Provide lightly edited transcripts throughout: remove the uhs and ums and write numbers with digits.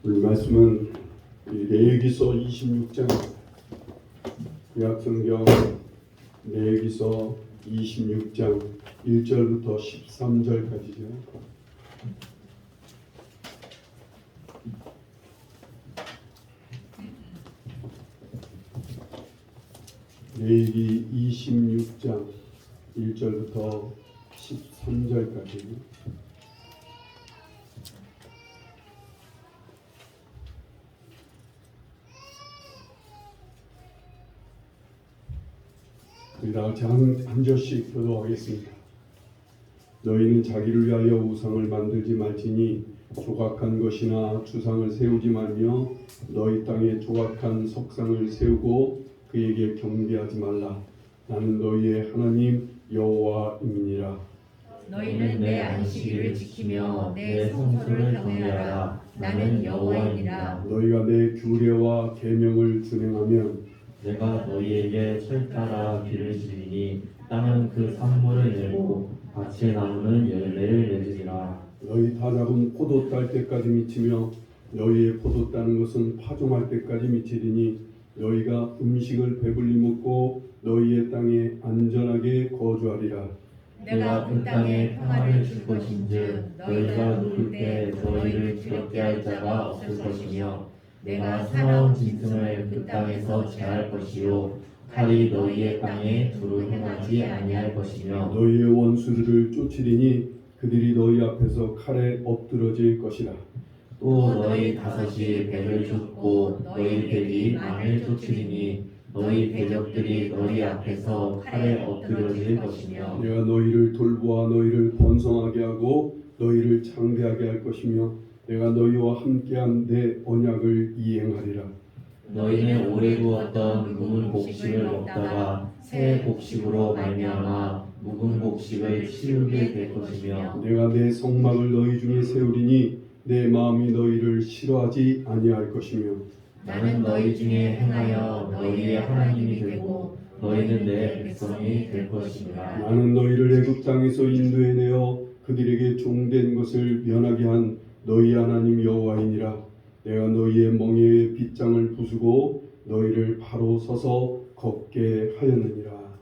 오늘 말씀은 레위기서 26장 구약성경 레위기서 26장 1절부터 13절까지죠. 레위기 26장 1절부터 13절까지. 우리 다 같이 한 절씩 교도하겠습니다. 너희는 자기를 위하여 우상을 만들지 말지니 조각한 것이나 주상을 세우지 말며 너희 땅에 조각한 석상을 세우고 그에게 경배하지 말라. 나는 너희의 하나님 여호와임이니라. 너희는 내 안식일을 지키며 내 성소를 경외하라. 나는 여호와이니라. 너희가 내 규례와 계명을 준행하면 내가 너희에게 철따라 비를 주리니 땅은 그 산물을 내고 밭의 나무는 열매를 맺으리라. 너희 다작은 포도 딸 때까지 미치며 너희의 포도 따는 것은 파종할 때까지 미치리니 너희가 음식을 배불리 먹고 너희의 땅에 안전하게 거주하리라. 내가 그 땅에 평화를 줄 것인즉 너희가 누울 때 너희를 두렵게 할 자가 없을 것이며 내가 사나운 짐승을 그 땅에서 제할 것이요 칼이 너희의 땅에 두루 행하지 아니할 것이며 너희의 원수들을 쫓으리니 그들이 너희 앞에서 칼에 엎드러질 것이라. 또 너희 다섯이 배를 쫓고 너희 백이 망을 쫓으리니 너희 대적들이 너희 앞에서 칼에 엎드려질 것이며 내가 너희를 돌보아 너희를 번성하게 하고 너희를 장대하게 할 것이며 내가 너희와 함께한 내 언약을 이행하리라. 너희는 오래 구웠던 묵은 곡식을 먹다가 새 곡식으로 말미암아 묵은 곡식을 치우게 될 것이며 내가 내 성막을 너희 중에 세우리니 내 마음이 너희를 싫어하지 아니할 것이며 나는 너희 중에 행하여 너희의 하나님이 되고 너희는 내 백성이 될 것이니라. 나는 너희를 애굽 땅에서 인도해내어 그들에게 종된 것을 면하게 한 너희 하나님 여호와이니라. 내가 너희의 멍에의 빗장을 부수고 너희를 바로 서서 걷게 하였느니라.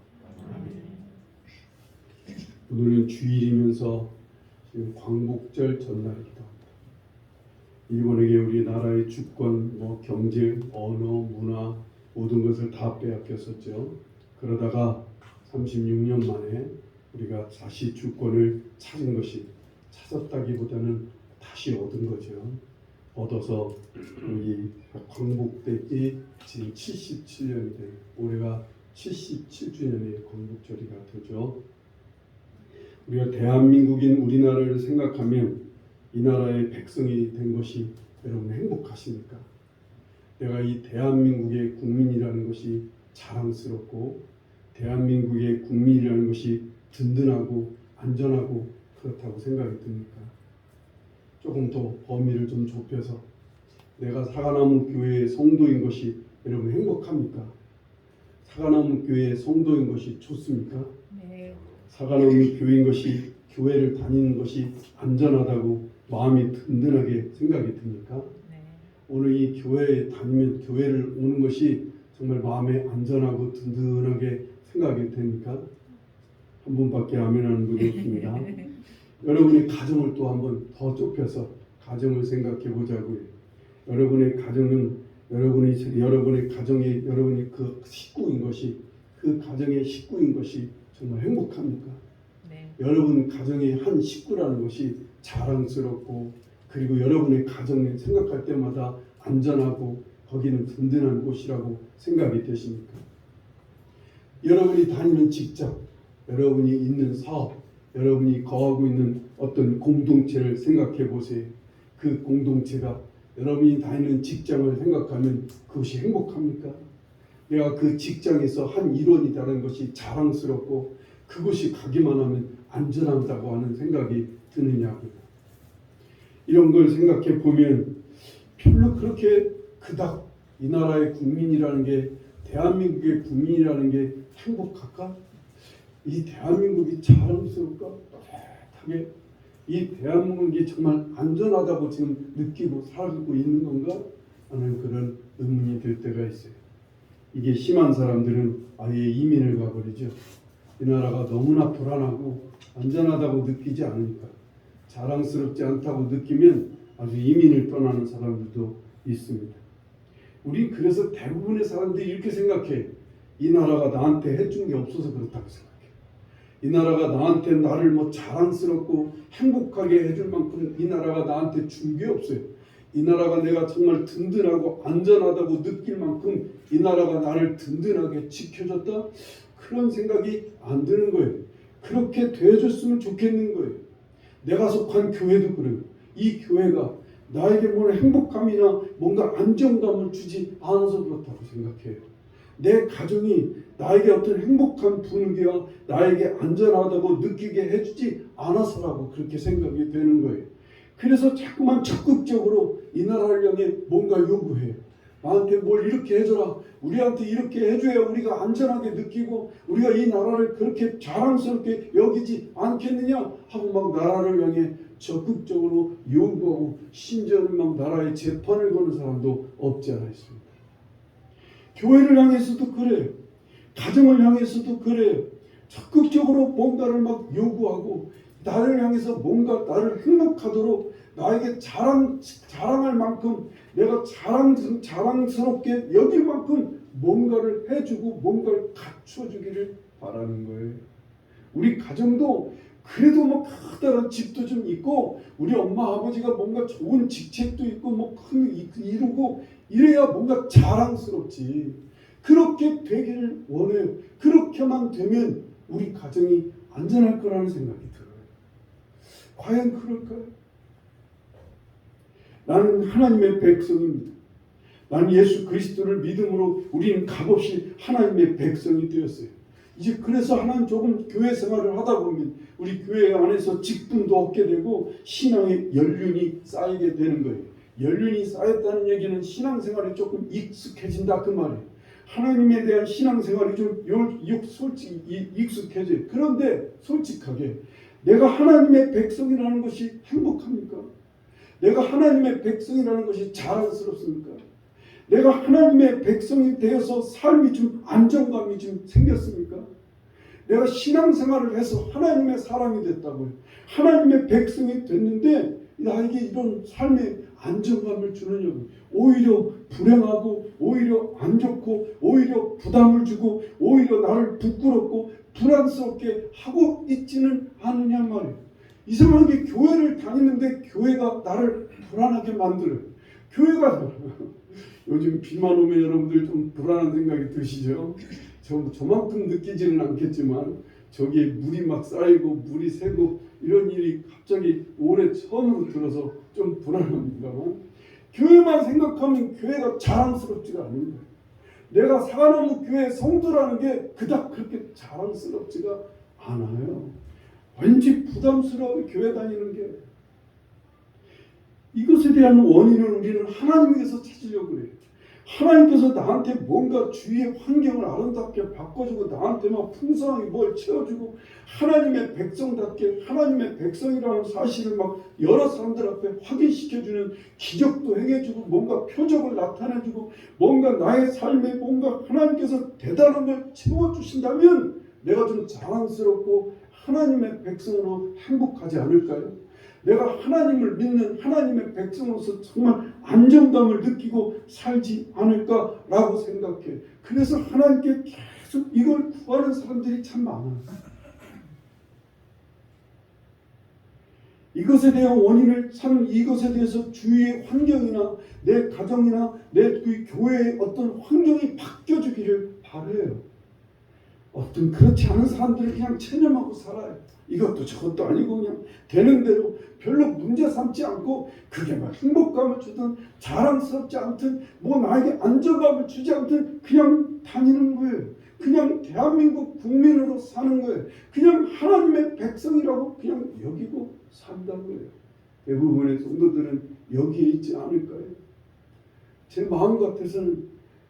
오늘은 주일이면서 지금 광복절 전날이기도 합니다. 일본에게 우리 나라의 주권, 경제, 언어, 문화 모든 것을 다 빼앗겼었죠. 그러다가 36년 만에 우리가 다시 주권을 찾은 것이, 찾았다기보다는 다시 얻은 거죠. 얻어서 우리 광복되기 지금 77년이 된, 올해가 77주년의 광복절이가 되죠. 우리가 대한민국인 우리나라를 생각하면 이 나라의 백성이 된 것이 여러분 행복하십니까? 내가 이 대한민국의 국민이라는 것이 자랑스럽고 대한민국의 국민이라는 것이 든든하고 안전하고 그렇다고 생각이 듭니까? 조금 더 범위를 좀 좁혀서 내가 사과나무 교회의 성도인 것이 여러분 행복합니까? 사과나무 교회의 성도인 것이 좋습니까? 네. 사과나무 교회인 것이, 교회를 다니는 것이 안전하다고 마음이 든든하게 생각이 듭니까? 네. 오늘 이 교회에 다니면 교회를 오는 것이 정말 마음에 안전하고 든든하게 생각이 됩니까? 한 분밖에 아멘 하는 분이 없습니다. 여러분의 가정을 또 한번 더 좁혀서 가정을 생각해 보자고요. 여러분의 가정은 여러분의 가정에 여러분이 그 식구인 것이, 그 가정의 식구인 것이 정말 행복합니까? 네. 여러분 가정의 한 식구라는 것이 자랑스럽고, 그리고 여러분의 가정을 생각할 때마다 안전하고 거기는 든든한 곳이라고 생각이 되십니까? 여러분이 다니는 직장, 여러분이 있는 사업, 여러분이 거하고 있는 어떤 공동체를 생각해 보세요. 그 공동체가 여러분이 다니는 직장을 생각하면 그것이 행복합니까? 내가 그 직장에서 한 일원이라는 것이 자랑스럽고 그것이 가기만 하면 안전하다고 하는 생각이 드느냐고요. 이런 걸 생각해 보면 별로 그렇게 그닥 이 나라의 국민이라는 게, 대한민국의 국민이라는 게 행복할까? 이 대한민국이 자랑스러울까? 따뜻하게 이 대한민국이 정말 안전하다고 지금 느끼고 살고 있는 건가 하는 그런 의문이 들 때가 있어요. 이게 심한 사람들은 아예 이민을 가버리죠. 이 나라가 너무나 불안하고 안전하다고 느끼지 않으니까, 자랑스럽지 않다고 느끼면 아주 이민을 떠나는 사람들도 있습니다. 우리 그래서 대부분의 사람들이 이렇게 생각해. 이 나라가 나한테 해준 게 없어서 그렇다고 생각해. 이 나라가 나한테 나를 뭐 자랑스럽고 행복하게 해줄 만큼 이 나라가 나한테 준 게 없어요. 이 나라가 내가 정말 든든하고 안전하다고 느낄 만큼 이 나라가 나를 든든하게 지켜줬다? 그런 생각이 안 드는 거예요. 그렇게 되어줬으면 좋겠는 거예요. 내가 속한 교회도 그래요. 이 교회가 나에게 뭘 행복함이나 뭔가 안정감을 주지 않아서 그렇다고 생각해요. 내 가정이 나에게 어떤 행복한 분위기와 나에게 안전하다고 느끼게 해주지 않아서라고 그렇게 생각이 되는 거예요. 그래서 자꾸만 적극적으로 이 나라를 향해 뭔가 요구해요. 나한테 뭘 이렇게 해줘라. 우리한테 이렇게 해줘야 우리가 안전하게 느끼고 우리가 이 나라를 그렇게 자랑스럽게 여기지 않겠느냐 하고 막 나라를 향해 적극적으로 요구하고 심지어는 막 나라에 재판을 거는 사람도 없지 않아 있습니다. 교회를 향해서도 그래요. 가정을 향해서도 그래요. 적극적으로 뭔가를 막 요구하고 나를 향해서 뭔가 나를 행복하도록 나에게 자랑할 만큼 내가 자랑스럽게 여길 만큼 뭔가를 해주고 뭔가를 갖춰주기를 바라는 거예요. 우리 가정도 그래도 뭐 커다란 집도 좀 있고 우리 엄마 아버지가 뭔가 좋은 직책도 있고 뭐 큰 이루고 이래야 뭔가 자랑스럽지. 그렇게 되기를 원해요. 그렇게만 되면 우리 가정이 안전할 거라는 생각이 들어요. 과연 그럴까요? 나는 하나님의 백성입니다. 나는 예수 그리스도를 믿음으로 우리는 값없이 하나님의 백성이 되었어요. 이제 그래서 하나님 조금 교회 생활을 하다 보면 우리 교회 안에서 직분도 얻게 되고 신앙의 연륜이 쌓이게 되는 거예요. 연륜이 쌓였다는 얘기는 신앙생활에 조금 익숙해진다 그 말이에요. 하나님에 대한 신앙생활이 좀 솔직히 익숙해져요. 그런데 솔직하게 내가 하나님의 백성이라는 것이 행복합니까? 내가 하나님의 백성이라는 것이 자랑스럽습니까? 내가 하나님의 백성이 되어서 삶이 좀 안정감이 좀 생겼습니까? 내가 신앙생활을 해서 하나님의 사람이 됐다고요. 하나님의 백성이 됐는데 나에게 이런 삶의 안정감을 주느냐고. 오히려 불행하고 오히려 안 좋고 오히려 부담을 주고 오히려 나를 부끄럽고 불안스럽게 하고 있지는 않느냐 말이에요. 이상하게 교회를 다니는데 교회가 나를 불안하게 만들어요. 교회가 요즘 비만 오면 여러분들 좀 불안한 생각이 드시죠? 저만큼 느끼지는 않겠지만 저기에 물이 막 쌓이고 물이 새고 이런 일이 갑자기 올해 처음으로 들어서 좀 불안합니다만 교회만 생각하면 교회가 자랑스럽지가 않은 거예요. 내가 사과나무 교회 성도라는 게 그닥 그렇게 자랑스럽지가 않아요. 왠지 부담스러워 교회 다니는 게. 이것에 대한 원인을 우리는 하나님께서 찾으려고 그래요. 하나님께서 나한테 뭔가 주위의 환경을 아름답게 바꿔주고 나한테 막 풍성하게 뭘 채워주고 하나님의 백성답게 하나님의 백성이라는 사실을 막 여러 사람들 앞에 확인시켜주는 기적도 행해주고 뭔가 표적을 나타내주고 뭔가 나의 삶에 뭔가 하나님께서 대단한 걸 채워주신다면 내가 좀 자랑스럽고 하나님의 백성으로 행복하지 않을까요? 내가 하나님을 믿는 하나님의 백성으로서 정말 안정감을 느끼고 살지 않을까라고 생각해. 그래서 하나님께 계속 이걸 구하는 사람들이 참 많아요. 이것에 대한 원인을 찾는 이것에 대해서 주위의 환경이나 내 가정이나 내 교회의 어떤 환경이 바뀌어주기를 바라요. 어떤 그렇지 않은 사람들은 그냥 체념하고 살아요. 이것도 저것도 아니고 그냥 되는 대로 별로 문제 삼지 않고 그게 막 행복감을 주든 자랑스럽지 않든 뭐 나에게 안정감을 주지 않든 그냥 다니는 거예요. 그냥 대한민국 국민으로 사는 거예요. 그냥 하나님의 백성이라고 그냥 여기고 산다고요. 대부분의 성도들은 여기에 있지 않을까요? 제 마음 같아서는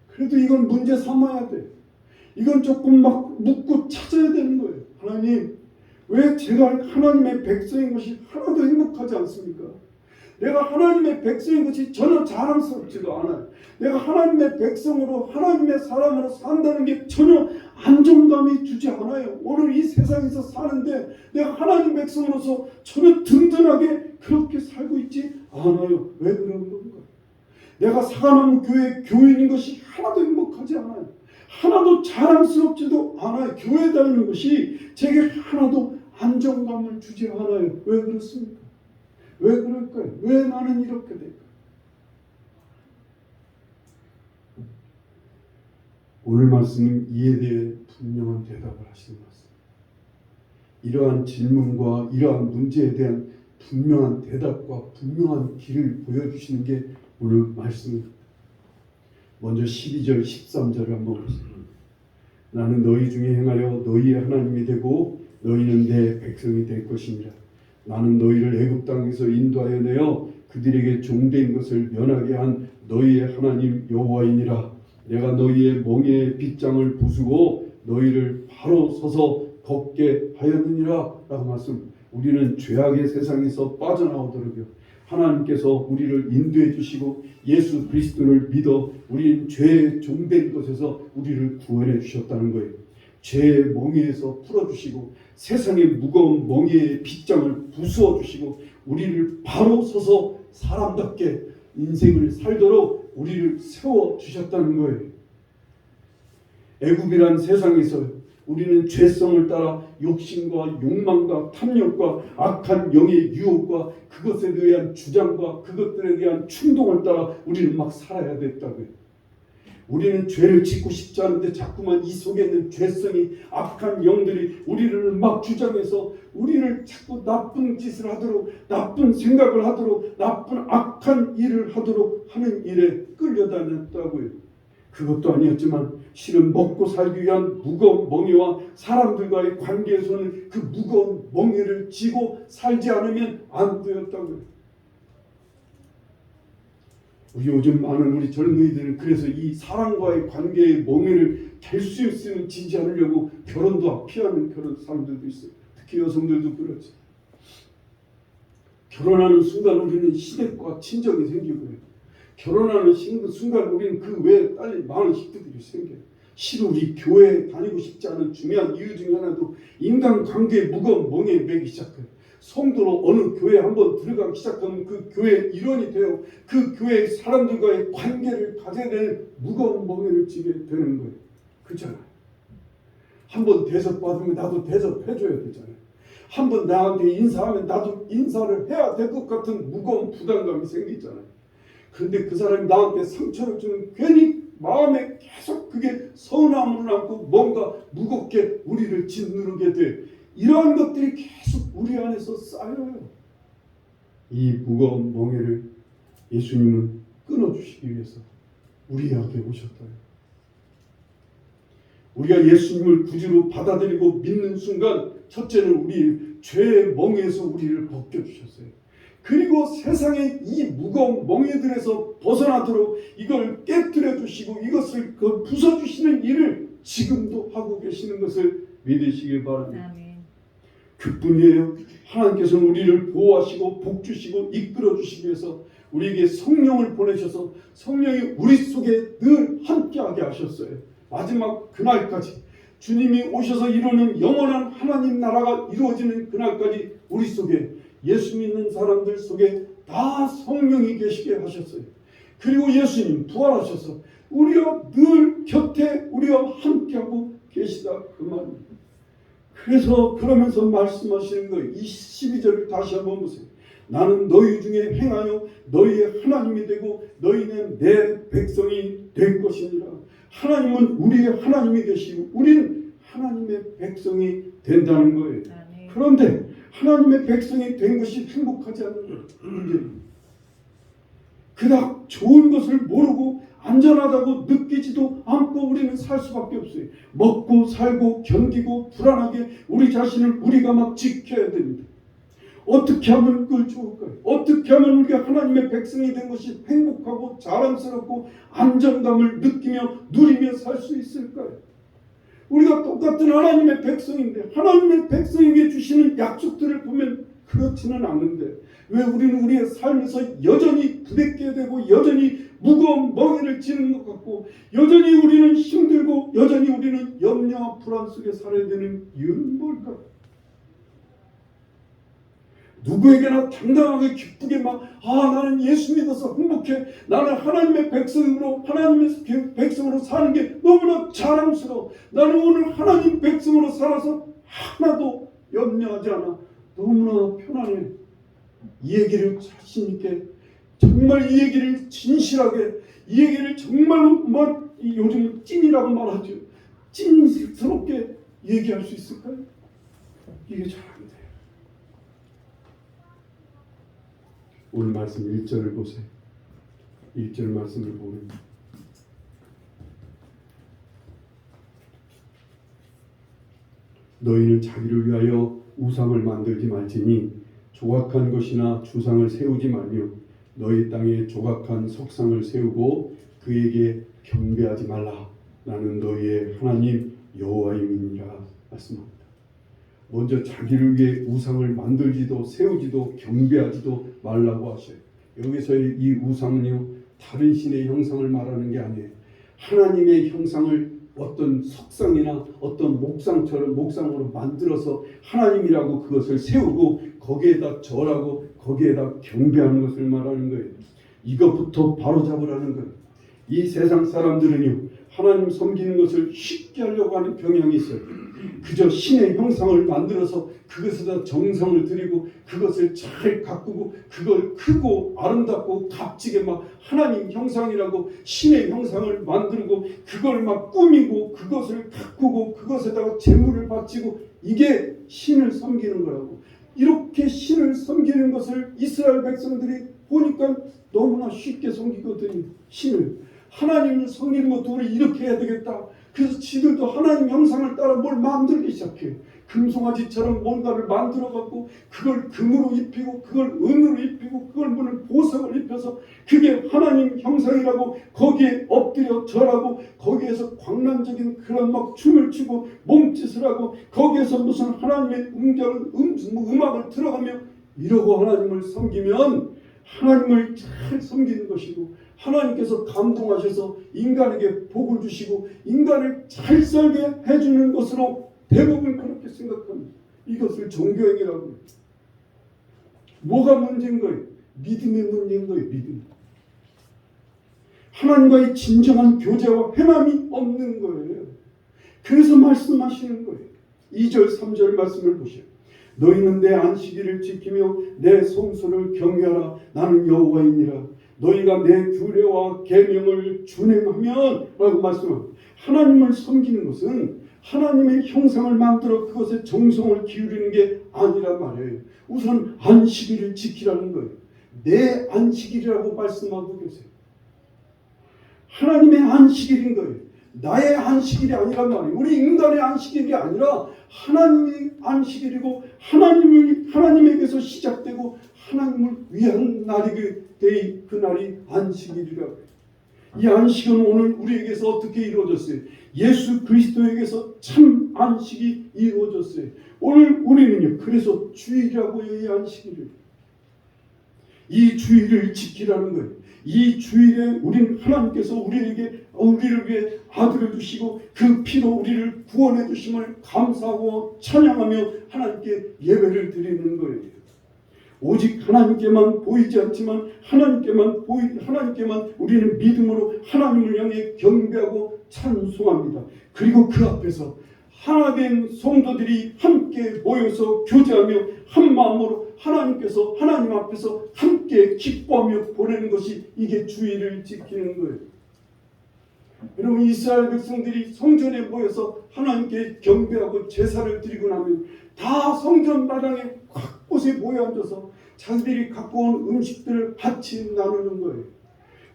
그래도 이건 문제 삼아야 돼. 이건 조금 막 묻고 찾아야 되는 거예요. 하나님, 왜 제가 하나님의 백성인 것이 하나도 행복하지 않습니까? 내가 하나님의 백성인 것이 전혀 자랑스럽지도 않아요. 내가 하나님의 백성으로 하나님의 사람으로 산다는 게 전혀 안정감이 주지 않아요. 오늘 이 세상에서 사는데 내가 하나님 백성으로서 전혀 든든하게 그렇게 살고 있지 않아요. 왜 그런 건가? 내가 사과나무 교회 교인인 것이 하나도 행복하지 않아요. 하나도 자랑스럽지도 않아요. 교회 다니는 것이 제게 하나도 안정감을 주지 않아요. 왜 그렇습니까? 왜 그럴까요? 왜 나는 이렇게 될까요? 오늘 말씀은 이에 대해 분명한 대답을 하시는 말씀. 이러한 질문과 이러한 문제에 대한 분명한 대답과 분명한 길을 보여주시는 게 오늘 말씀입니다. 먼저 12절 13절을 한번 보세요. 나는 너희 중에 행하여 너희의 하나님이 되고 너희는 내 백성이 될 것이니라. 나는 너희를 애굽 땅에서 인도하여 내어 그들에게 종된 것을 면하게 한 너희의 하나님 여호와이니라. 내가 너희의 멍에의 빗장을 부수고 너희를 바로 서서 걷게 하였느니라. 라고 말씀. 우리는 죄악의 세상에서 빠져나오도록요, 하나님께서 우리를 인도해 주시고 예수 그리스도를 믿어 우리는 죄의 종된 것에서 우리를 구원해 주셨다는 거예요. 죄의 멍에에서 풀어주시고 세상의 무거운 멍에의 빗장을 부수어 주시고 우리를 바로 서서 사람답게 인생을 살도록 우리를 세워 주셨다는 거예요. 애굽이란 세상에서 우리는 죄성을 따라 욕심과 욕망과 탐욕과 악한 영의 유혹과 그것에 대한 주장과 그것들에 대한 충동을 따라 우리는 막 살아야 됐다고요. 우리는 죄를 짓고 싶지 않은데 자꾸만 이 속에 있는 죄성이, 악한 영들이 우리를 막 주장해서 우리를 자꾸 나쁜 짓을 하도록, 나쁜 생각을 하도록, 나쁜 악한 일을 하도록 하는 일에 끌려다녔다고요. 그것도 아니었지만 실은 먹고 살기 위한 무거운 멍에와 사람들과의 관계에서는 그 무거운 멍에를 지고 살지 않으면 안 되었다고요. 우리 요즘 많은 우리 젊은이들은 그래서 이 사람과의 관계의 멍에를 될 수 있으면 지지 않으려고 결혼도 피하는 그런 사람들도 있어요. 특히 여성들도 그렇죠. 결혼하는 순간 우리는 시댁과 친정이 생기고요. 결혼하는 순간 우리는 그 외에 딸린 많은 식구들이 생겨요. 실은 우리 교회에 다니고 싶지 않은 중요한 이유 중에 하나도 인간관계의 무거운 멍에에 매기 시작해요. 성도로 어느 교회에 한번 들어가기 시작하면 그 교회의 일원이 되어 그 교회의 사람들과의 관계를 가져야 되는 무거운 멍에를 지게 되는 거예요. 그렇잖아요. 한번 대접받으면 나도 대접해줘야 되잖아요. 한번 나한테 인사하면 나도 인사를 해야 될 것 같은 무거운 부담감이 생기잖아요. 그런데 그 사람이 나한테 상처를 주면 괜히 마음에 계속 그게 서운함을 안고 뭔가 무겁게 우리를 짓누르게 돼. 이러한 것들이 계속 우리 안에서 쌓여요. 이 무거운 멍에를 예수님은 끊어주시기 위해서 우리에게 오셨다. 우리가 예수님을 구주로 받아들이고 믿는 순간 첫째는 우리 죄의 멍에에서 우리를 벗겨주셨어요. 그리고 세상의 이 무거운 멍에들에서 벗어나도록 이걸 깨뜨려 주시고 이것을 부숴주시는 일을 지금도 하고 계시는 것을 믿으시길 바랍니다. 아멘. 그뿐이에요. 하나님께서는 우리를 보호하시고 복주시고 이끌어 주시기 위해서 우리에게 성령을 보내셔서 성령이 우리 속에 늘 함께하게 하셨어요. 마지막 그날까지 주님이 오셔서 이루는 영원한 하나님 나라가 이루어지는 그날까지 우리 속에 예수 믿는 사람들 속에 다 성령이 계시게 하셨어요. 그리고 예수님 부활하셔서 우리와 늘 곁에 우리와 함께하고 계시다 그 말입니다. 그래서 그러면서 말씀하시는 거예요. 이 12절을 다시 한번 보세요. 나는 너희 중에 행하여 너희의 하나님이 되고 너희는 내 백성이 될 것이니라. 하나님은 우리의 하나님이 되시고 우리는 하나님의 백성이 된다는 거예요. 아멘. 그런데 하나님의 백성이 된 것이 행복하지 않는 거예요. 그닥 좋은 것을 모르고 안전하다고 느끼지도 않고 우리는 살 수밖에 없어요. 먹고 살고 견디고 불안하게 우리 자신을 우리가 막 지켜야 됩니다. 어떻게 하면 그걸 좋을까요? 어떻게 하면 우리가 하나님의 백성이 된 것이 행복하고 자랑스럽고 안정감을 느끼며 누리며 살 수 있을까요? 우리가 똑같은 하나님의 백성인데 하나님의 백성에게 주시는 약속들을 보면 그렇지는 않은데 왜 우리는 우리의 삶에서 여전히 부대끼게 되고 여전히 무거운 멍에를 지는 것 같고 여전히 우리는 힘들고 여전히 우리는 염려와 불안 속에 살아야 되는 이유는 뭘까? 누구에게나 당당하게 기쁘게 나는 예수 믿어서 행복해. 나는 하나님의 백성으로 사는 게 너무나 자랑스러워. 나는 오늘 하나님 백성으로 살아서 하나도 염려하지 않아. 너무나 편안해. 이 얘기를 자신 있게 정말 이 얘기를 진실하게 이 얘기를 정말로 요즘 찐이라고 말하죠. 찐스럽게 얘기할 수 있을까요? 이게 잘 안 돼요. 오늘 말씀 1절을 보세요. 1절 말씀을 보면 너희는 자기를 위하여 우상을 만들지 말지니 조각한 것이나 주상을 세우지 말며 너희 땅에 조각한 석상을 세우고 그에게 경배하지 말라. 나는 너희의 하나님 여호와임이니라 말씀합니다. 먼저 자기를 위해 우상을 만들지도 세우지도 경배하지도 말라고 하셔요. 여기서의 이 우상은요 다른 신의 형상을 말하는 게 아니에요. 하나님의 형상을 어떤 석상이나 어떤 목상으로 만들어서 하나님이라고 그것을 세우고 거기에다 절하고 거기에다 경배하는 것을 말하는 거예요. 이것부터 바로잡으라는 거예요. 이 세상 사람들은요 하나님 섬기는 것을 쉽게 하려고 하는 경향이 있어요. 그저 신의 형상을 만들어서 그것에다 정성을 들이고 그것을 잘 가꾸고 그걸 크고 아름답고 값지게 하나님 형상이라고 신의 형상을 만들고 그걸 꾸미고 그것을 가꾸고 그것에다가 재물을 바치고 이게 신을 섬기는 거라고. 이렇게 신을 섬기는 것을 이스라엘 백성들이 보니까 너무나 쉽게 섬기거든요. 신을. 하나님을 섬기는 것도 우리 이렇게 해야 되겠다. 그래서 지들도 하나님 형상을 따라 뭘 만들기 시작해. 금송아지처럼 뭔가를 만들어갖고 그걸 금으로 입히고 그걸 은으로 입히고 그걸 무슨 보석을 입혀서 그게 하나님 형상이라고 거기에 엎드려 절하고 거기에서 광란적인 그런 춤을 추고 몸짓을 하고 거기에서 무슨 하나님의 음악을 들어가며 이러고 하나님을 섬기면 하나님을 잘 섬기는 것이고 하나님께서 감동하셔서 인간에게 복을 주시고 인간을 잘 살게 해주는 것으로 대부분 그렇게 생각합니다. 이것을 종교행위라고 해요. 뭐가 문제인 거예요? 믿음의 문제인 거예요. 믿음. 하나님과의 진정한 교제와 회남이 없는 거예요. 그래서 말씀하시는 거예요. 2절 3절 말씀을 보세요. 너희는 내 안식일을 지키며 내 성소를 경외하라. 나는 여호와이니라. 너희가 내 규례와 계명을 준행하면 라고 말씀합니다. 하나님을 섬기는 것은 하나님의 형상을 만들어 그것에 정성을 기울이는 게 아니란 말이에요. 우선 안식일을 지키라는 거예요. 내 안식일이라고 말씀하고 계세요. 하나님의 안식일인 거예요. 나의 안식일이 아니란 말이에요. 우리 인간의 안식일이 아니라 하나님의 안식일이고 하나님에게서 시작되고 하나님을 위한 날이 그 날이 안식일이라고 해요. 이 안식은 오늘 우리에게서 어떻게 이루어졌어요? 예수 그리스도에게서 참 안식이 이루어졌어요. 오늘 우리는요 그래서 주일이라고 해요. 이 안식일을. 이 주일을 지키라는 거예요. 이 주일에 우리는 하나님께서 우리를 위해 아들을 주시고 그 피로 우리를 구원해 주심을 감사하고 찬양하며 하나님께 예배를 드리는 거예요. 오직 하나님께만 보이지 않지만 하나님께만 우리는 믿음으로 하나님을 향해 경배하고 찬송합니다. 그리고 그 앞에서 하나된 성도들이 함께 모여서 교제하며 한 마음으로 하나님 앞에서 함께 기뻐하며 보내는 것이 이게 주일을 지키는 거예요. 여러분 이스라엘 백성들이 성전에 모여서 하나님께 경배하고 제사를 드리고 나면 다 성전 마당에 각 곳에 모여 앉아서 자기들이 갖고 온 음식들을 같이 나누는 거예요.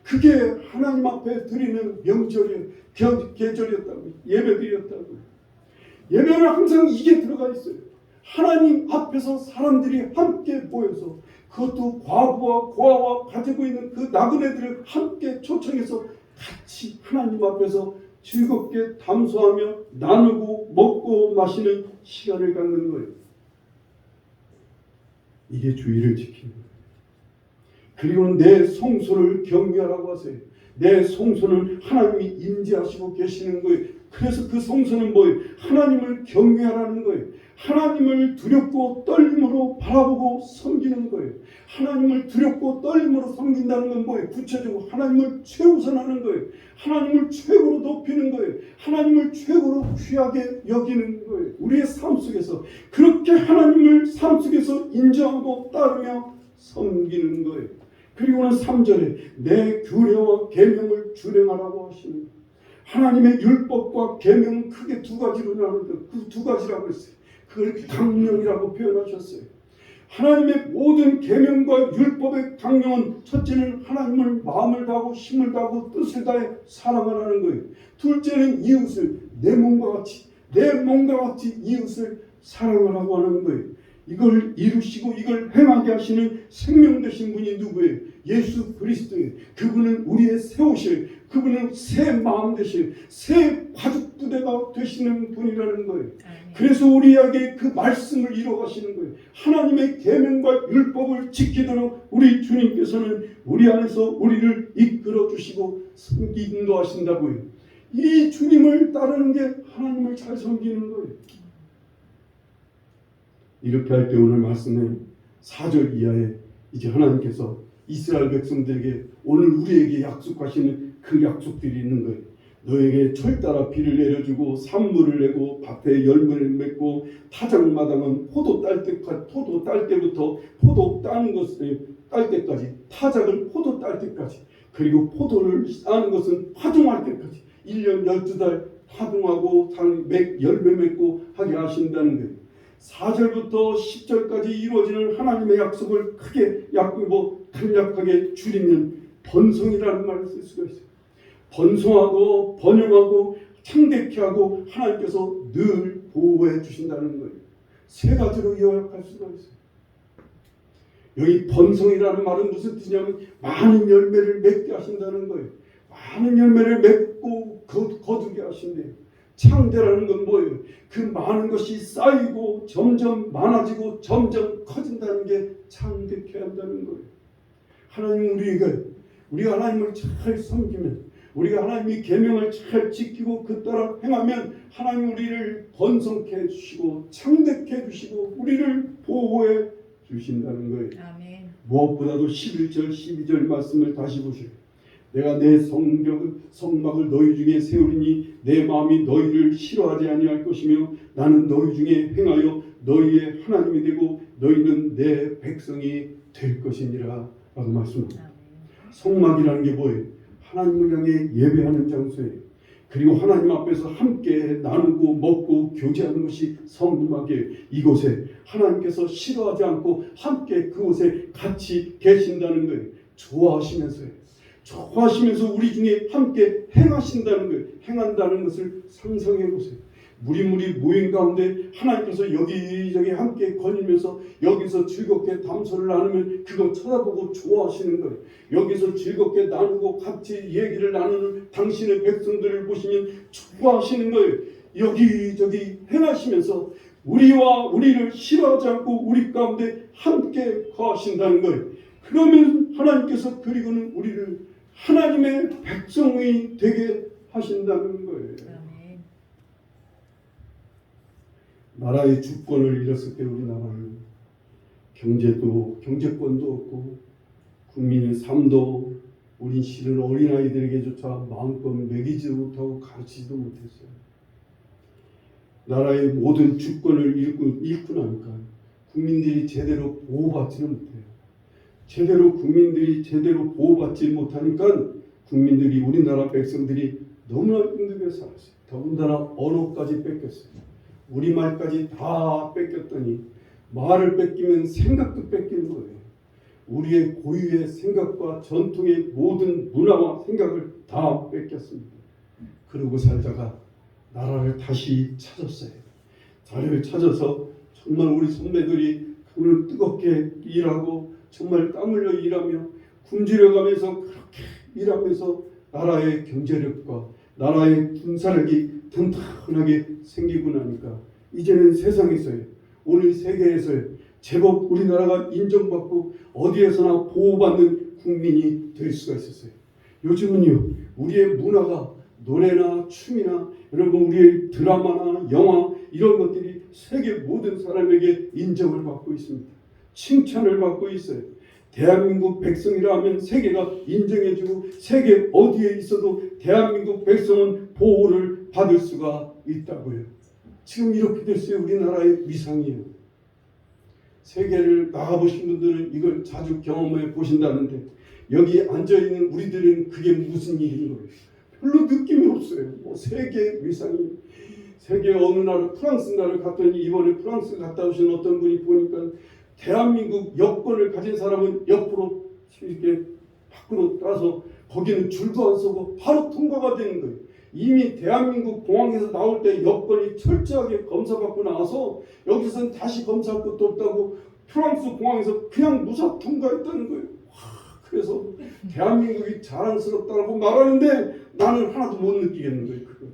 그게 하나님 앞에 드리는 계절이었다고 예배드렸다고. 예배는 항상 이게 들어가 있어요. 하나님 앞에서 사람들이 함께 모여서 그것도 과부와 고아와 가지고 있는 그 나그네들을 함께 초청해서 같이 하나님 앞에서 즐겁게 담소하며 나누고 먹고 마시는 시간을 갖는 거예요. 이게 주의를 지키는 거예요. 그리고 내 성소를 경외하라고 하세요. 내 성소는 하나님이 임재하시고 계시는 거예요. 그래서 그 성소는 뭐예요? 하나님을 경외하라는 거예요. 하나님을 두렵고 떨림으로 바라보고 섬기는 거예요. 하나님을 두렵고 떨림으로 섬긴다는 건 뭐예요? 구체적으로 하나님을 최우선하는 거예요. 하나님을 최고로 높이는 거예요. 하나님을 최고로 귀하게 여기는 거예요. 우리의 삶 속에서 그렇게 하나님을 삶 속에서 인정하고 따르며 섬기는 거예요. 그리고는 3절에 내 규례와 계명을 준행하라고 하시는 거예요. 하나님의 율법과 계명은 크게 두 가지로 나누는데 그 두 가지라고 했어요. 그걸 강령이라고 표현하셨어요. 하나님의 모든 계명과 율법의 강령은 첫째는 하나님을 마음을 다하고 힘을 다하고 뜻을 다해 사랑하라는 거예요. 둘째는 이웃을 내 몸과 같이 이웃을 사랑하라고 하는 거예요. 이걸 이루시고 이걸 행하게 하시는 생명 되신 분이 누구예요? 예수 그리스도예요. 그분은 우리의 새 옷이에요. 그분은 새 마음 되시는 새 가죽 부대가 되시는 분이라는 거예요. 그래서 우리에게 그 말씀을 이루어가시는 거예요. 하나님의 계명과 율법을 지키도록 우리 주님께서는 우리 안에서 우리를 이끌어 주시고 인도하신다고요. 이 주님을 따르는 게 하나님을 잘 섬기는 거예요. 이렇게 할 때 오늘 말씀에 4절 이하에 이제 하나님께서 이스라엘 백성들에게 오늘 우리에게 약속하시는 그 약속들이 있는 거예요. 너에게 철따라 비를 내려주고 산물을 내고 밭에 열매를 맺고 타작마당은 포도 딸 때부터 포도 따는 것을 딸 때까지 타작을 포도 딸 때까지 그리고 포도를 따는 것은 파종할 때까지 1년 12달 파종하고 열매 맺고 하게 하신다는 거예요. 4절부터 10절까지 이루어지는 하나님의 약속을 크게 간략하게 줄이면 번성이라는 말을 쓸 수가 있어요. 번성하고 번영하고 창대케 하고 하나님께서 늘 보호해 주신다는 거예요. 세 가지로 요약할 수가 있어요. 여기 번성이라는 말은 무슨 뜻이냐면 많은 열매를 맺게 하신다는 거예요. 많은 열매를 맺고 거두게 하신대요. 창대라는 건 뭐예요? 그 많은 것이 쌓이고 점점 많아지고 점점 커진다는 게 창대케 한다는 거예요. 하나님 우리가 하나님을 잘 섬기면 우리가 하나님의 계명을 잘 지키고 그 따라 행하면 하나님 우리를 번성케 해주시고 창대케 해주시고 우리를 보호해 주신다는 거예요. 아멘. 무엇보다도 11절 12절 말씀을 다시 보세요. 내가 내 성막을 너희 중에 세우리니 내 마음이 너희를 싫어하지 아니할 것이며 나는 너희 중에 행하여 너희의 하나님이 되고 너희는 내 백성이 될 것이니라 라고 말씀합니다. 성막이라는 게 뭐예요? 하나님을 향해 예배하는 장소예요. 그리고 하나님 앞에서 함께 나누고 먹고 교제하는 것이 성막이에요. 이곳에 하나님께서 싫어하지 않고 함께 그곳에 같이 계신다는 거예요. 좋아하시면서요. 좋아하시면서 우리 중에 함께 행하신다는 거예요. 행한다는 것을 상상해 보세요. 무리무리 모인 가운데 하나님께서 여기저기 함께 거니면서 여기서 즐겁게 담소를 나누면 그거 쳐다보고 좋아하시는 거예요. 여기서 즐겁게 나누고 같이 얘기를 나누는 당신의 백성들을 보시면 좋아하시는 거예요. 여기저기 행하시면서 우리를 싫어하지 않고 우리 가운데 함께 거하신다는 거예요. 그러면 하나님께서 그리고는 우리를 하나님의 백성이 되게 하신다는 거예요. 나라의 주권을 잃었을 때 우리나라는 경제권도 없고 국민의 삶도 우린 실은 어린아이들에게조차 마음껏 먹이지도 못하고 가르치지도 못했어요. 나라의 모든 주권을 잃고 나니까 국민들이 제대로 보호받지는 못해요. 국민들이 제대로 보호받지 못하니까 우리나라 백성들이 너무나 힘들게 살았어요. 더군다나 언어까지 뺏겼어요. 우리말까지 다 뺏겼더니 말을 뺏기면 생각도 뺏기는 거예요. 우리의 고유의 생각과 전통의 모든 문화와 생각을 다 뺏겼습니다. 그러고 살다가 나라를 다시 찾았어요. 나라를 찾아서 정말 우리 선배들이 오늘 뜨겁게 일하고 정말 땀 흘려 일하며 굶주려가면서 그렇게 일하면서 나라의 경제력과 나라의 군사력이 튼튼하게 생기고 나니까 이제는 세상에서요, 오늘 세계에서요, 제법 우리나라가 인정받고 어디에서나 보호받는 국민이 될 수가 있었어요. 요즘은요, 우리의 문화가 노래나 춤이나 여러분 우리의 드라마나 영화 이런 것들이 세계 모든 사람에게 인정을 받고 있습니다. 칭찬을 받고 있어요. 대한민국 백성이라 하면 세계가 인정해주고 세계 어디에 있어도 대한민국 백성은 보호를 받을 수가 있다고요. 지금 이렇게 됐어요. 우리나라의 위상이에요. 세계를 나가보신 분들은 이걸 자주 경험해 보신다는데 여기 앉아있는 우리들은 그게 무슨 일인 거예요? 별로 느낌이 없어요. 뭐 세계 위상이 세계 어느 나라 프랑스 나라를 갔더니 이번에 프랑스 갔다 오신 어떤 분이 보니까 대한민국 여권을 가진 사람은 옆으로 이렇게 밖으로 따서 거기는 줄도 안 서고 바로 통과가 되는 거예요. 이미 대한민국 공항에서 나올 때 여권이 철저하게 검사받고 나와서 여기서는 다시 검사할 것도 없다고 프랑스 공항에서 그냥 무사 통과했다는 거예요. 그래서 대한민국이 자랑스럽다고 말하는데 나는 하나도 못 느끼겠는 거예요. 그거.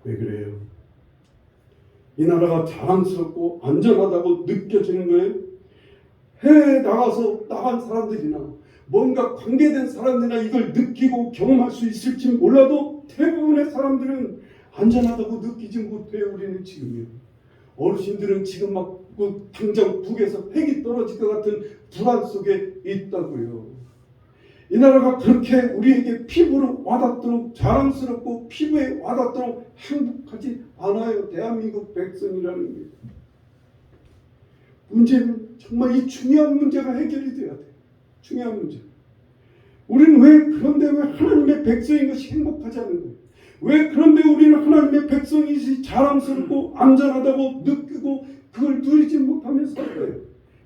왜 그래요? 이 나라가 자랑스럽고 안전하다고 느껴지는 거예요. 해외에 나간 사람들이나 뭔가 관계된 사람들이나 이걸 느끼고 경험할 수 있을지 몰라도 대부분의 사람들은 안전하다고 느끼지 못해요. 우리는 지금요. 어르신들은 지금 막 당장 북에서 핵이 떨어질 것 같은 불안 속에 있다고요. 이 나라가 그렇게 우리에게 피부로 와닿도록 자랑스럽고 피부에 와닿도록 행복하지 않아요. 대한민국 백성이라는 게. 문제는 정말 이 중요한 문제가 해결이 돼야 돼요. 중요한 문제. 우리는 그런데 왜 하나님의 백성인 것이 행복하지 않은 거예요? 왜 그런데 우리는 하나님의 백성이 자랑스럽고 안전하다고 느끼고 그걸 누리지 못하면서 살아요?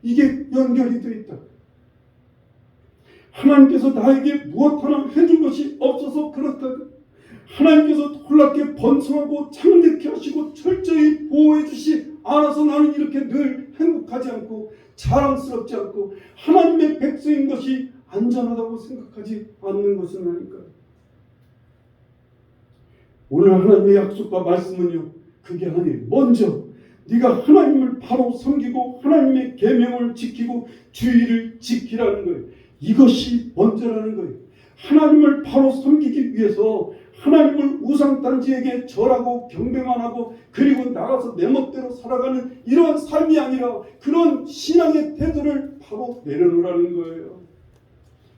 이게 연결이 되어 있다. 하나님께서 나에게 무엇 하나 해준 것이 없어서 그렇다. 하나님께서 놀랍게 번성하고 창대케 하시고 철저히 보호해 주시 않아서 나는 이렇게 늘 행복하지 않고 자랑스럽지 않고 하나님의 백성인 것이 안전하다고 생각하지 않는 것은 아닐까요? 오늘 하나님의 약속과 말씀은요, 그게 아니에요. 먼저 네가 하나님을 바로 섬기고 하나님의 계명을 지키고 주의를 지키라는 거예요. 이것이 먼저라는 거예요. 하나님을 바로 섬기기 위해서 하나님을 우상단지에게 절하고 경배만 하고 그리고 나가서 내 멋대로 살아가는 이러한 삶이 아니라 그런 신앙의 태도를 바로 내려놓으라는 거예요.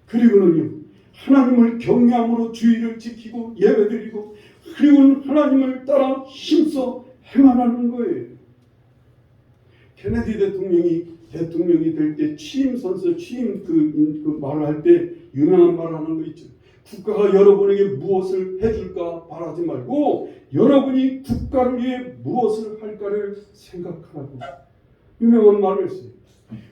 그리고는요, 하나님을 경외함으로 주의를 지키고 예배드리고 그리고는 하나님을 따라 힘써 행하라는 거예요. 케네디 대통령이 될 때 취임 그 말을 할 때 유명한 말을 하는 거 있죠. 국가가 여러분에게 무엇을 해줄까 바라지 말고 여러분이 국가를 위해 무엇을 할까를 생각하라고 유명한 말을 했어요.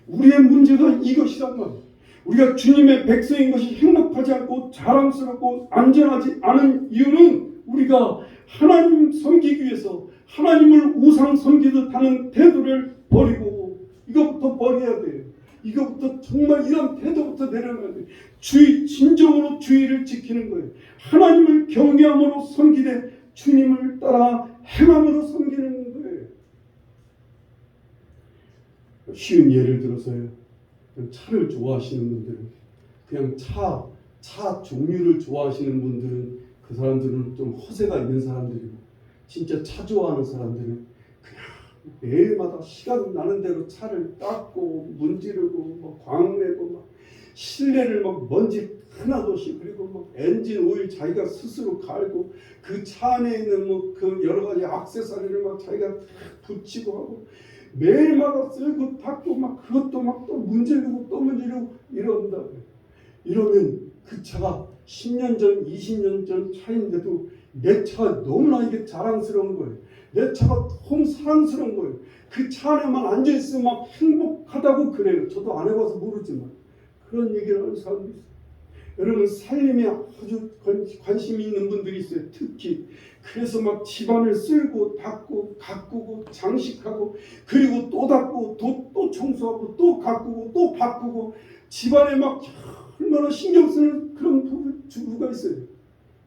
우리의 문제가 이것이란 말이에요. 우리가 주님의 백성인 것이 행복하지 않고 자랑스럽고 안전하지 않은 이유는 우리가 하나님 섬기기 위해서 하나님을 우상 섬기듯 하는 태도를 버리고 이것부터 버려야 돼요. 이것부터 정말 이런 태도부터 내려놔야 돼요. 진정으로 주의를 지키는 거예요. 하나님을 경외함으로 섬기되 주님을 따라 행함으로 섬기는 거예요. 쉬운 예를 들어서요. 차를 좋아하시는 분들은 그냥 차 종류를 좋아하시는 분들은 그 사람들은 좀 허세가 있는 사람들이고 진짜 차 좋아하는 사람들은 그냥 매일마다 시간 나는 대로 차를 닦고 문지르고 막 광내고 막 실내를 막 먼지 하나도 없이 그리고 막 엔진 오일 자기가 스스로 갈고 그 차 안에 있는 뭐 그 여러 가지 액세서리를 막 자기가 붙이고 하고 매일마다 쓸고 닦고 막 그것도 막 또 문지르고 또 문지르고 이런다고요. 이러면 그 차가 10년 전, 20년 전 차인데도 내 차가 너무나 이게 자랑스러운 거예요. 내 차가 너무 사랑스러운 거예요. 그 차 안에만 앉아있으면 막 행복하다고 그래요. 저도 안 해봐서 모르지만 그런 얘기를 하는 사람도 있어요. 여러분 살림에 아주 관심이 있는 분들이 있어요. 특히 그래서 막 집안을 쓸고 닦고 가꾸고 장식하고 그리고 또 닦고 또 청소하고 또 가꾸고 또 바꾸고 집안에 막 얼마나 신경 쓰는 그런 주부가 있어요.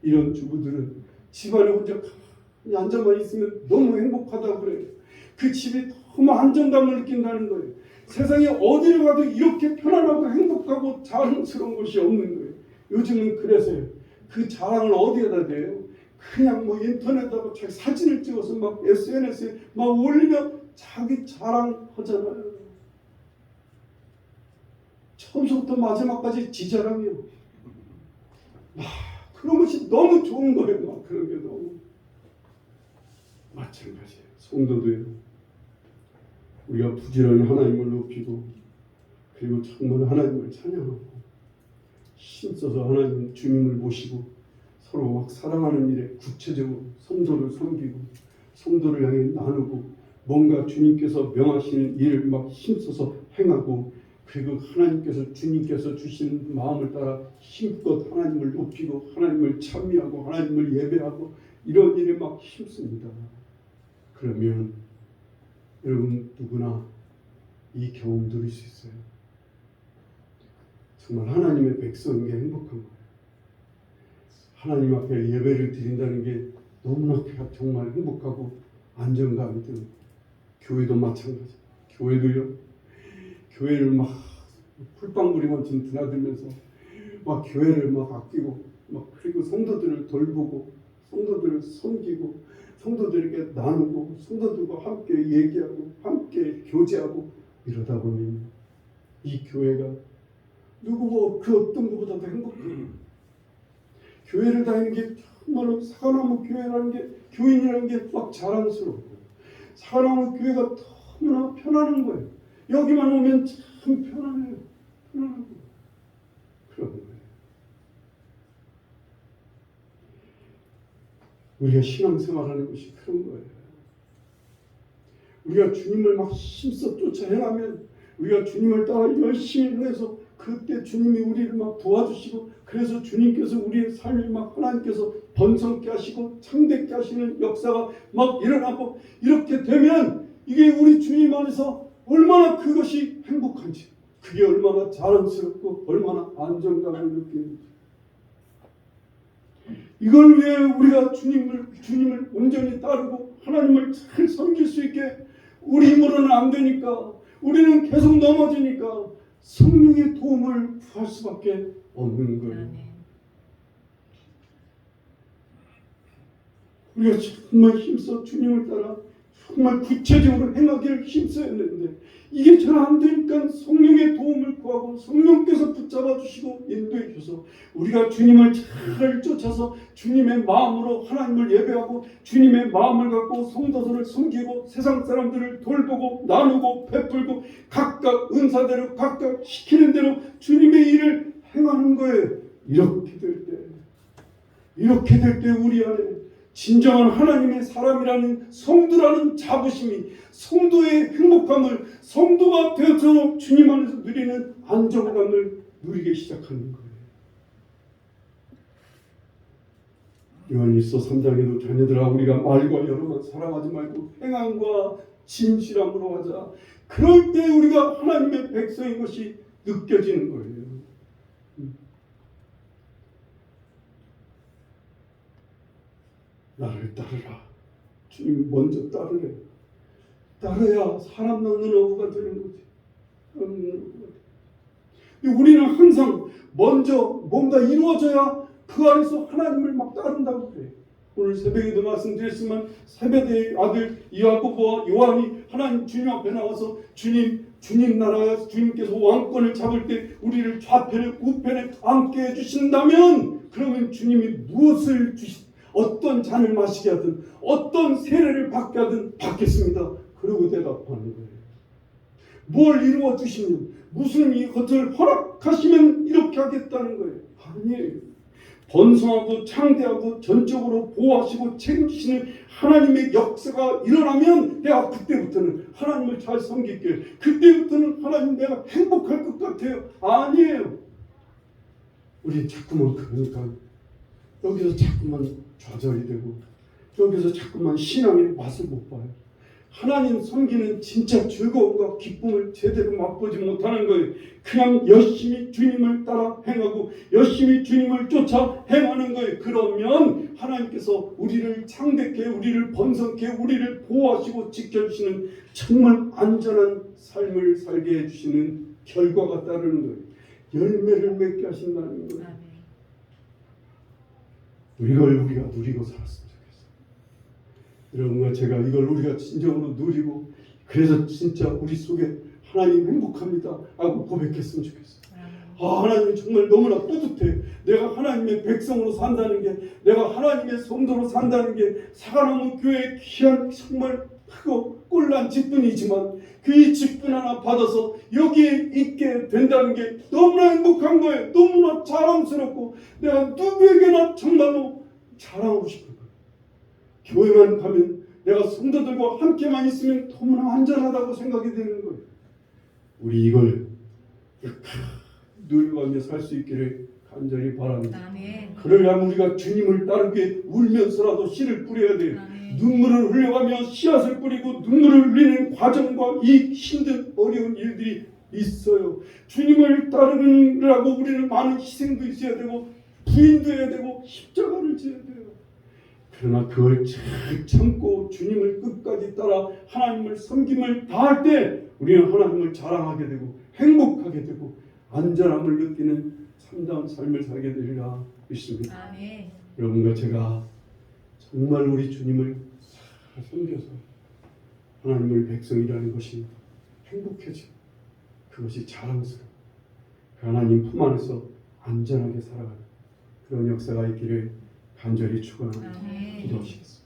이런 주부들은 집안에 혼자 가만히 앉아만 있으면 너무 행복하다고 그래요. 그 집이 너무 안정감을 느낀다는 거예요. 세상에 어디를 가도 이렇게 편안하고 행복하고 자랑스러운 곳이 없는 거예요. 요즘은 그래서요. 그 자랑을 어디에다 대요? 그냥 뭐 인터넷하고 자기 사진을 찍어서 막 SNS에 막 올리며 자기 자랑하잖아요. 처음부터 마지막까지 지 자랑이요. 그런 것이 너무 좋은 거예요. 막 그런 게 너무. 마찬가지예요. 성도도요. 우리가 부지런히 하나님을 높이고 그리고 정말 하나님을 찬양하고 힘써서 하나님 주님을 모시고 서로 막 사랑하는 일에 구체적으로 성도를 섬기고 성도를 향해 나누고 뭔가 주님께서 명하시는 일을 막 힘써서 행하고 그리고 하나님께서 주님께서 주시는 마음을 따라 힘껏 하나님을 높이고 하나님을 찬미하고 하나님을 예배하고 이런 일에 막 힘씁니다. 그러면 여러분 누구나 이 경험 누릴 수 있어요. 정말 하나님의 백성인 게 행복한 거예요. 하나님 앞에 예배를 드린다는 게 너무나 정말 행복하고 안정감이 드는 교회도 마찬가지. 교회도요. 교회를 막 풀빵부리만큼 드나들면서 막 교회를 막 아끼고 막 그리고 성도들을 돌보고 성도들을 섬기고 성도들에게 나누고 성도들과 함께 얘기하고 함께 교제하고 이러다 보면 이 교회가 누구고 그 어떤 것보다도 행복해요. 교회를 다니는 게 정말로 사과나무 교회라는 게 교인이라는 게 막 자랑스럽고 사과나무 교회가 너무나 편안한 거예요. 여기만 오면 참 편안해요. 편안하고 그런 거예요. 우리가 신앙생활하는 것이 그런 거예요. 우리가 주님을 막 힘써 쫓아 행하면 우리가 주님을 따라 열심히 해서 그때 주님이 우리를 막 도와주시고 그래서 주님께서 우리의 삶을 막 하나님께서 번성케 하시고 창대케 하시는 역사가 막 일어나고 이렇게 되면 이게 우리 주님 안에서 얼마나 그것이 행복한지 그게 얼마나 자랑스럽고 얼마나 안정감을 느끼는지 이걸 위해 우리가 주님을 온전히 따르고 하나님을 잘 섬길 수 있게 우리 힘으로는 안 되니까 우리는 계속 넘어지니까 성령의 도움을 구할 수밖에 없는 거예요. 우리가 정말 힘써 주님을 따라 정말 구체적으로 행하기를 힘써야 했는데 이게 잘 안 되니까 성령의 도움을 구하고 성령께서 붙잡아 주시고 인도해 주셔서 우리가 주님을 잘 쫓아서 주님의 마음으로 하나님을 예배하고 주님의 마음을 갖고 성도들을 섬기고 세상 사람들을 돌보고 나누고 베풀고 각각 은사대로 각각 시키는 대로 주님의 일을 행하는 거예요. 이렇게 될 때 우리 안에 진정한 하나님의 사람이라는 성도라는 자부심이 성도의 행복감을 성도가 되어서 주님 안에서 누리는 안정감을 누리기 시작하는 거예요. 요한일서 3장에도 자녀들아 우리가 말과 여러만 사랑하지 말고 행함과 진실함으로 하자. 그럴 때 우리가 하나님의 백성인 것이 느껴지는 거예요. 나를 따르라. 주님 먼저 따르래. 따라야 사람 낳는 어부가 되는 거지. 우리는 항상 먼저 뭔가 이루어져야 그 안에서 하나님을 막 따른다고 그래. 오늘 새벽에도 말씀드렸지만 세베대의 아들 야고보와 요한이 하나님 주님 앞에 나와서 주님 나라가 주님께서 왕권을 잡을 때 우리를 좌편에 우편에 앉게 해주신다면 그러면 주님이 무엇을 어떤 잔을 마시게 하든 어떤 세례를 받게 하든 받겠습니다. 그러고 대답하는 거예요. 뭘 이루어 주시면 무슨 이것을 허락하시면 이렇게 하겠다는 거예요. 아니에요. 번성하고 창대하고 전적으로 보호하시고 책임지시는 하나님의 역사가 일어나면 내가 그때부터는 하나님을 잘 섬길게요. 그때부터는 하나님 내가 행복할 것 같아요. 아니에요. 우리 자꾸만 그러니까 여기서 자꾸만 좌절이 되고 여기서 자꾸만 신앙의 맛을 못 봐요. 하나님 섬기는 진짜 즐거움과 기쁨을 제대로 맛보지 못하는 거예요. 그냥 열심히 주님을 따라 행하고 열심히 주님을 쫓아 행하는 거예요. 그러면 하나님께서 우리를 창백해, 우리를 번성케, 우리를 보호하시고 지켜주시는 정말 안전한 삶을 살게 해주시는 결과가 따르는 거예요. 열매를 맺게 하신다는 거예요. 아멘. 이걸 우리가 누리고 살았으면 좋겠어요. 여러분과 제가 이걸 우리가 진정으로 누리고 그래서 진짜 우리 속에 하나님 행복합니다 하고 고백했으면 좋겠어요. 하나님 정말 너무나 뿌듯해. 내가 하나님의 백성으로 산다는 게, 내가 하나님의 성도로 산다는 게 사랑하는 교회의 귀한 정말 크고 꼴난 직분이지만 그 직분 하나 받아서 여기에 있게 된다는 게 너무나 행복한 거예요. 너무나 자랑스럽고 내가 누구에게나 정말로 자랑하고 싶은 거예요. 교회만 가면 내가 성도들과 함께만 있으면 너무나 안전하다고 생각이 되는 거예요. 우리 이걸 누려가며 살 수 있기를 간절히 바랍니다. 아멘. 그러려면 우리가 주님을 따르게 울면서라도 씨를 뿌려야 돼요. 아멘. 눈물을 흘려가며 씨앗을 뿌리고 눈물을 흘리는 과정과 이 힘든 어려운 일들이 있어요. 주님을 따르느라고 우리는 많은 희생도 있어야 되고 부인도 해야 되고 십자가를 지어야 돼요. 그러나 그걸 잘 참고 주님을 끝까지 따라 하나님을 섬김을 다할 때 우리는 하나님을 자랑하게 되고 행복하게 되고 안전함을 느끼는 참다운 삶을 살게 되리라 믿습니다. 아멘. 여러분과 제가 정말 우리 주님을 잘 섬겨서 하나님의 백성이라는 것이 행복해지고 그것이 자랑스러워 하나님 품 안에서 안전하게 살아가는 그런 역사가 있기를 간절히 축원합니다. 아멘. 기도하시겠습니다.